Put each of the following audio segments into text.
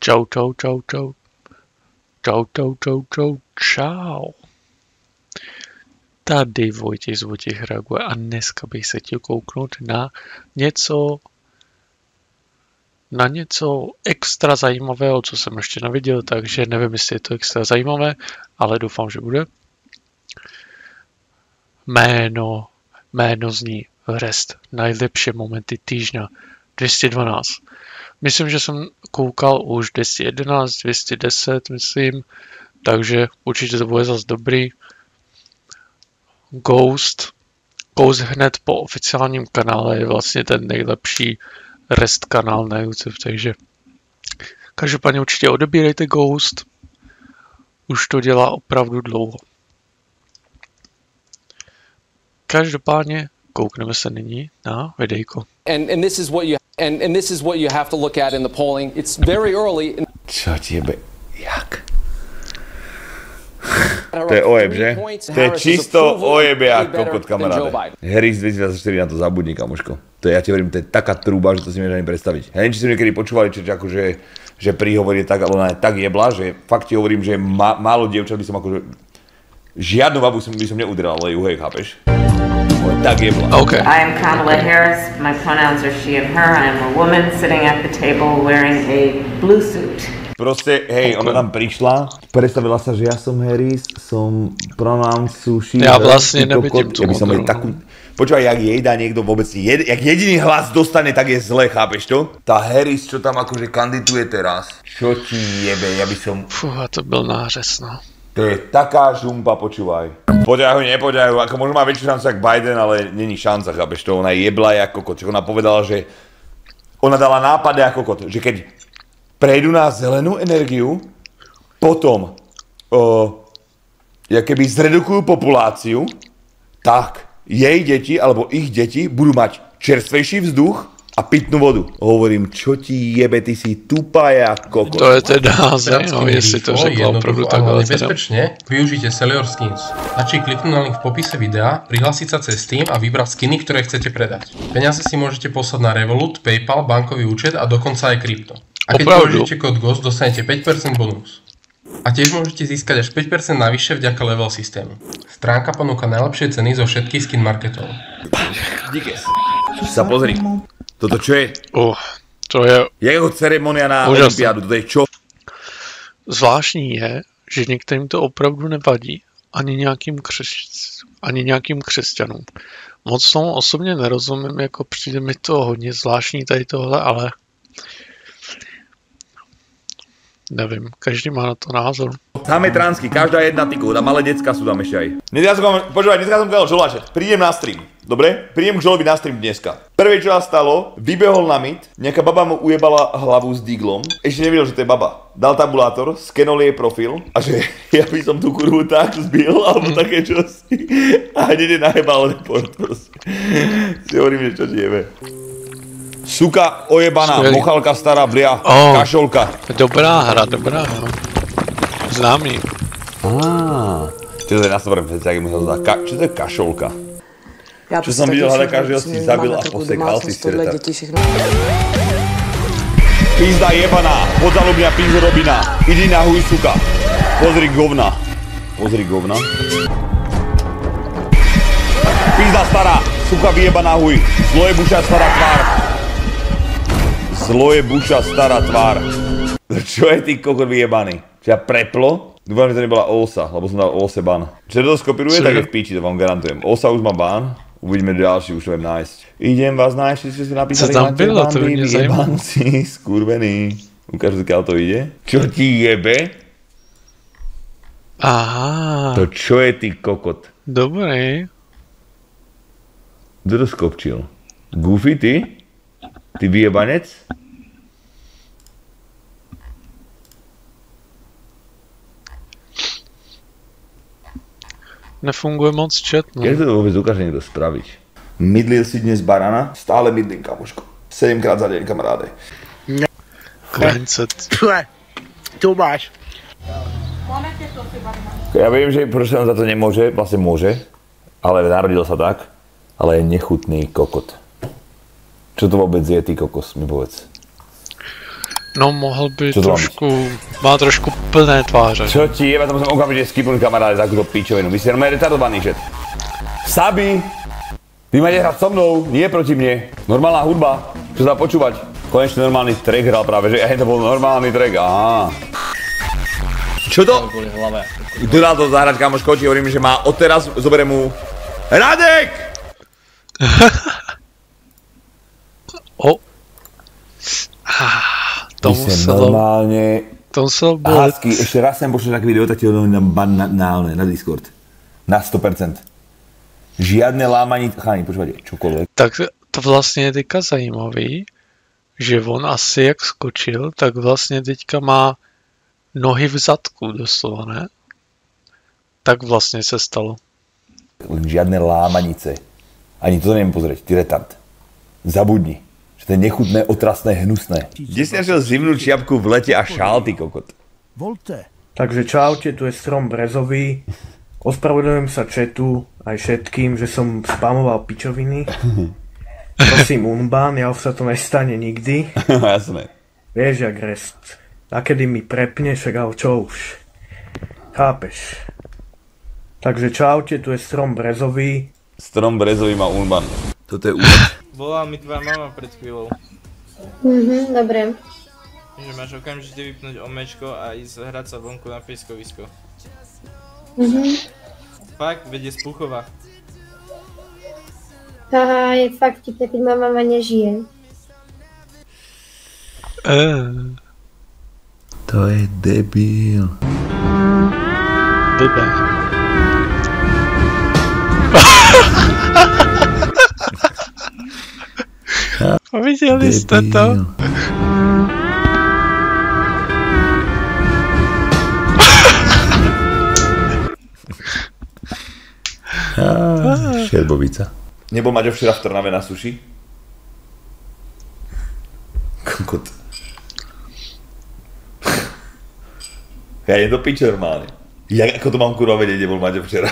Čau, čau, čau, čau. Čau, čau, čau, čau, čau. Tady Vojtěch z Vojtěch reaguje a dneska bych se chtěl kouknout na něco extra zajímavého, co jsem ještě neviděl, takže nevím, jestli je to extra zajímavé, ale doufám, že bude. Jméno zní Rest. Nejlepší momenty týždňa 212. Myslím, že jsem koukal už 211, 210, myslím, takže určitě to bude zase dobrý. Ghost hned po oficiálním kanále je vlastně ten nejlepší Rest kanál na YouTube, takže každopádně určitě odebírejte Ghost, už to dělá opravdu dlouho. Každopádně koukneme se nyní na videjko. And this is what you have to look at in the polling. It's very early. Čo tiebe? Jak? To je ojeb, že? To je čisto ojebe jak kokot, kamaráde. Harris 2024 na to zabudni, kamoško. To ja ti hovorím, to je taká trúba, že to si nevieš ani predstaviť. Ja neviem, či ste niekedy počúvali, že príhovor je tak, ale ona je tak jebla, že fakt ti hovorím, že málo dievčat by som akože... Žiadnu babu by som neudrel, ale juhej, chápeš? Tak jebla. Okay. I am Kamala Harris. My pronouns are she and her. I am a woman sitting at the table wearing a blue suit. Proste, hej, ona tam prišla, predstavila sa, že ja som Harris, som pronoun sushi. Ja vlastne nevidím tú modrú. Počúvaj, jak jej dá niekto vôbec, jak jediný hlas dostane, tak je zle, chápeš to? Tá Harris, čo tam akože kandiduje teraz. Čo ti jebe, ja by som... Fúha, to byl nářez, no. To je taká žumpa, počúvaj. Poďahuj, nepoďahuj, ako možno má väčšiu šancu jak Biden, ale není šanca, chápeš to? Ona je jebla jak kokot, čo ona povedala, že... Ona dala nápady ako kokot, že keď prejdú na zelenú energiu, potom keby zredukujú populáciu, tak jej deti alebo ich deti budú mať čerstvejší vzduch a pitnú vodu. Hovorím, čo ti jebe, ty si tupá jak kokot. To je teda zajímavé, jestli to řekla opravdu tak, ale nebezpečne využite Cellior Skins. Stačí kliknúť na link v popise videa, prihlásiť sa cez Steam a vybrať skiny, ktoré chcete predať. Peniaze si môžete poslať na Revolut, PayPal, bankový účet a dokonca aj krypto. A keď použijete kód GHOST, dostanete 5% bonus. A tiež môžete získať až 5% navyše vďaka level systému. Stránka ponúka najlepšie ceny zo všetkých skin marketov. Díkes. Sa pozri. Toto čo je? To je... Jeho ceremonia na olympiádu, toto je čo? Zvláštní je, že některým to opravdu nevadí. Ani nějakým křesťanům. Moc tomu osobně nerozumím, jako přijde mi to hodně zvláštní tady tohle, ale... Nevím, každý má na to názor. Samé transky, každá jedna tyko, a malé decka sú tam ešte aj. Dneska som povedal Žolášet, prídem na stream, dobre? Prídem k Žolovi na stream dneska. Prvé, čo sa stalo, vybehol na mid, nejaká baba mu ujebala hlavu s diglom, ešte nevedel, že to je baba. Dal tabulátor, skenol jej profil a že ja by som tú kurvu tak zbil, alebo také čosi. A hneď nahebal report proste. Si hovorím, že čo ti jebe. Suka ojebaná, mochalka stará blia, kašolka. Dobrá hra. Známý. Čo to je na sobore predstav, jak mu sa to dá. Čo to je kašolka? Čo som videl, hľadá každého si zabil a posekal si streta. Pizda jebaná, podzalubňa pizdu robina. Idi na huj, suka. Pozri govna. Pizda stará, suka vyjebaná huj. Zlojebuša stará tvár. Zlojebuša stará tvár. Čo je ty kokot vyjebaný? Čo ja preplo? Dúfam, že to nebola Osa, lebo som dal Ose ban. Čo to skopiruje, tak je v píči, to vám garantujem. Osa už má ban, uvidíme ďalší, už to viem nájsť. Idem vás nájsť, čo ste napísali, že máte bandy, vyjebanci, skurvený. Ukáž, odkiaľ to ide. Čo ti jebe? Aha. To čo je ty kokot? Dobrý. Kto to skopčil? Goofy, ty? Ty vyjebanec? Nefunguje moc chat, no. Keď to vôbec dokáže niekto spraviť? Mydlil si dnes barana? Stále mydlím, kamoško. 7-krát za deň, kamaráde. Klencet. Tu máš. Ja viem, že proste on za to nemôže, vlastne môže, ale narodil sa tak, ale je nechutný kokot. Čo to vôbec je, ty kokos, mi povedz. No mohl by Co to má trošku, má trošku plné tváře. Čo ti je, ja to musím okamžite skipnúť kamaráde takúto pičovinu. Vy ste normálne retardovaný šet. Sabi! Vy máte hrať so mnou, nie proti mne. Normálna hudba, čo sa dá počúvať. Konečne normálny track hral práve, že aj to bol normálny track, aha. Čo to? Kto dal to zahrať, kamoško, ti hovorím, že má odteraz, zoberiem mu... Radek! O! To muselo... Normálne... To muselo bolet. Hásky, ešte raz sem pošleš taký video, tak ti ho na Discord. Na 100%. Žiadne lámaní... Cháni, počúvajte, čokoľvek. Tak to vlastně je teďka zajímavý, že on asi jak skočil, tak vlastně teďka má nohy v zadku doslova, ne? Tak vlastně se stalo. Žiadne lámanice. Ani to neviem pozrieť, ty retard. Zabudni. Že to je nechutné, otrasné, hnusné. Kde si našiel zimnú čiapku v lete a šál, ty kokot? Volte. Takže čaute, tu je strom brezový. Ospravedlňujem sa chatu aj všetkým, že som spamoval pičoviny. Prosím unban, ja už sa to nestane nikdy. Jasné. Vieš, jak rest. A kedy mi prepne, však ale čo už. Chápeš. Takže čaute, tu je strom brezový. Strom brezový má unban. Toto je úvod. Volala mi tvoja mama pred chvíľou. Dobre. Že máš okamžite vypnúť omečko a ísť hrať sa vonku na pieskovisko. Fakt, vedie z Puchova. Haha, je fakt vtipné, keď má mama nežije. To je debil. Blbé. Viděli jste to? Šerbovica. Nebol Maťo včera v Trnave na suši? Kokot. Ja je to piče normálne. Jak ako to mám kurva vedieť, kde bol Maťo včera?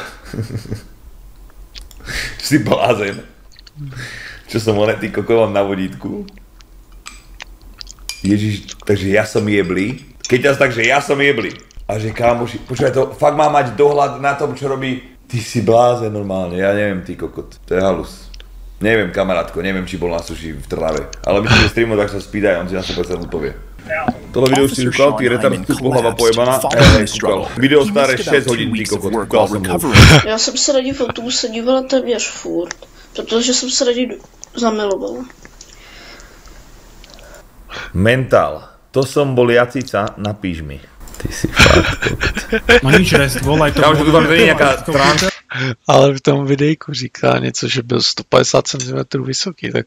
Čo si blázen? Čo som ty kokot mám na vodítku? Ježiš, takže ja som jeblý. Keď ťa takže ja som jeblý. A že kámoši, počúvaj to, fakt má mať dohľad na tom, čo robí. Ty si blázen normálne, ja neviem ty kokot, to je halus. Neviem kamarátko, neviem či bol na suši v Trnave, ale myslím, že streamu tak sa spýtaj, on si na 100% odpovie. Tohle video si kúkal, ty retard pohlava pojebaná, kúkal. Video staré 6 hodín, ty kokot, kúkal som ho. Já jsem se raději v autobuse dívala téměř furt, protože jsem se raději zamilovala. Mentál, to som bol Jacica, napíš mi. Ty si fakt kokot. No nič, rest, volaj to. Kámoš, tu vám to nie je nejaká stránka? Ale v tom videjku říká něco, že byl 150 cm vysoký, tak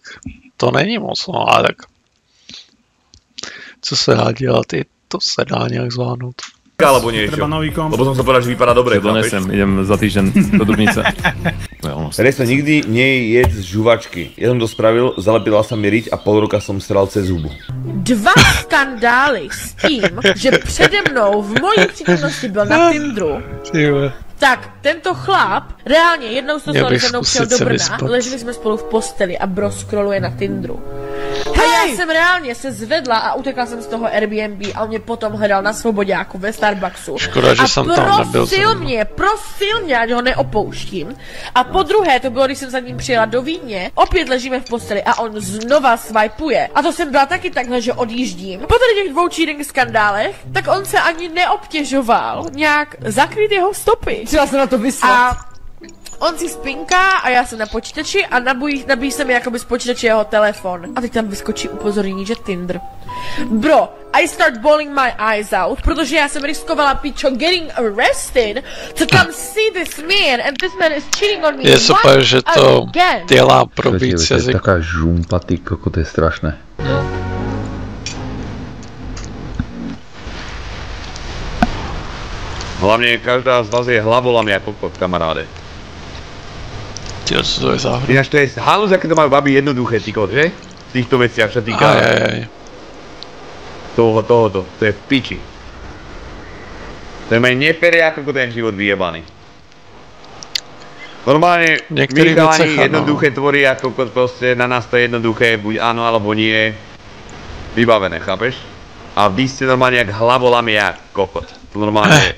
to není moc, no ale tak co se dá dělat, i to se dá nějak zvládnout. Alebo niečo, lebo som sa povedal, že vypadá dobre, chápeš? Idem za týždeň do Dubnice. Resto, nikdy nie jedz z žuvačky. Ja som to spravil, zalepila sa mi riť a pol roka som sral cez zubu. 2 skandály s tím, že přede mnou v mojí přítomnosti byl na Tinderu. Tak, tento chlap, reálně jednou jsme se mnou přijel do Brna, leželi jsme spolu v posteli a bro scrolluje na Tinderu. A já jsem reálně se zvedla a utekla jsem z toho Airbnb a on mě potom hledal na Svoboďáku ve Starbucksu. Škoda, že jsem tam nebyl. Prosil mě, ať ho neopouštím. A po druhé to bylo, když jsem za ním přijela do Vídně, opět ležíme v posteli a on znova swipuje. A to jsem byla taky takhle, že odjíždím. Po tady těch 2 cheating skandálech, tak on se ani neobtěžoval nějak zakrýt jeho stopy. Chtěla jsem na to vyslat. A on si spinká a já jsem na počítači a nabíjí se mi jakoby z počítače jeho telefon. A teď tam vyskočí upozornění, že Tinder. Bro, I start bawling my eyes out, protože já jsem riskovala pičo getting arrested to come see this man and this man is cheating on me. Je super, že to dělá pro víc jazyk. To je taká žumpa, ty koko, to je strašné. Hlavne každá z vás je hlavolamia kokot, kamaráde. Tyjo, co to je za hru? Ináč to je halus, aké to majú baby jednoduché, ty kokot, že? V týchto veciach sa týka... Tohoto, to je v piči. To je maj neperie ako ten život vyjebaný. Normálne, my chalani jednoduché tvorí ako proste, na nás to je jednoduché, buď áno alebo nie. Vybavené, chápeš? A vy ste normálne jak hlavolami jak kokot. To normálne...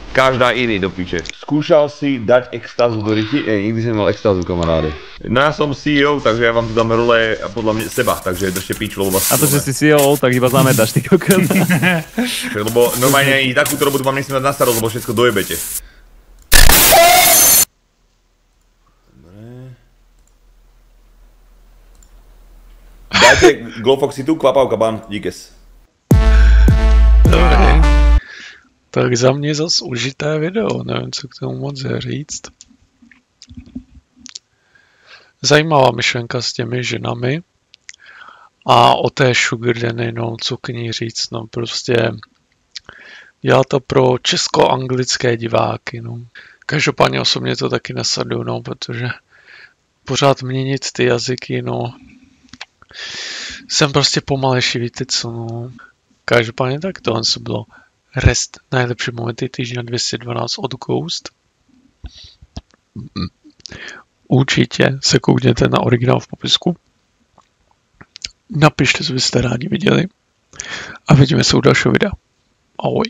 Každá iný do piče. Skúšal si dať extázu do ryti? Nikdy som nemal extázu, kamaráde. No ja som CEO, takže ja vám tu dám role podľa mňa seba, takže držte pič, lebo vás... A to, že si CEO, tak iba zametáš, ty kokot. Lebo normálne ani takúto robotu vám nesmiem dať na starosť, lebo všetko dojebete. Dajte Glowfoxy tu, kvapavka, bán, díkes. Dobré. Tak za mě zas užité video, nevím, co k tomu moc říct. Zajímavá myšlenka s těmi ženami. A o té sugar daddy, no, co k ní říct, no, prostě dělá to pro česko-anglické diváky, no. Každopádně osobně to taky nesadu, no, protože pořád měnit ty jazyky, no, jsem prostě pomalejší, víte co, no. Každopádně tak tohle bylo Rest, najlepší momenty týždňa 212 od Ghost. Určitě se koukněte na originál v popisku. Napište, co byste rádi viděli. A vidíme se u dalšího videa. Ahoj.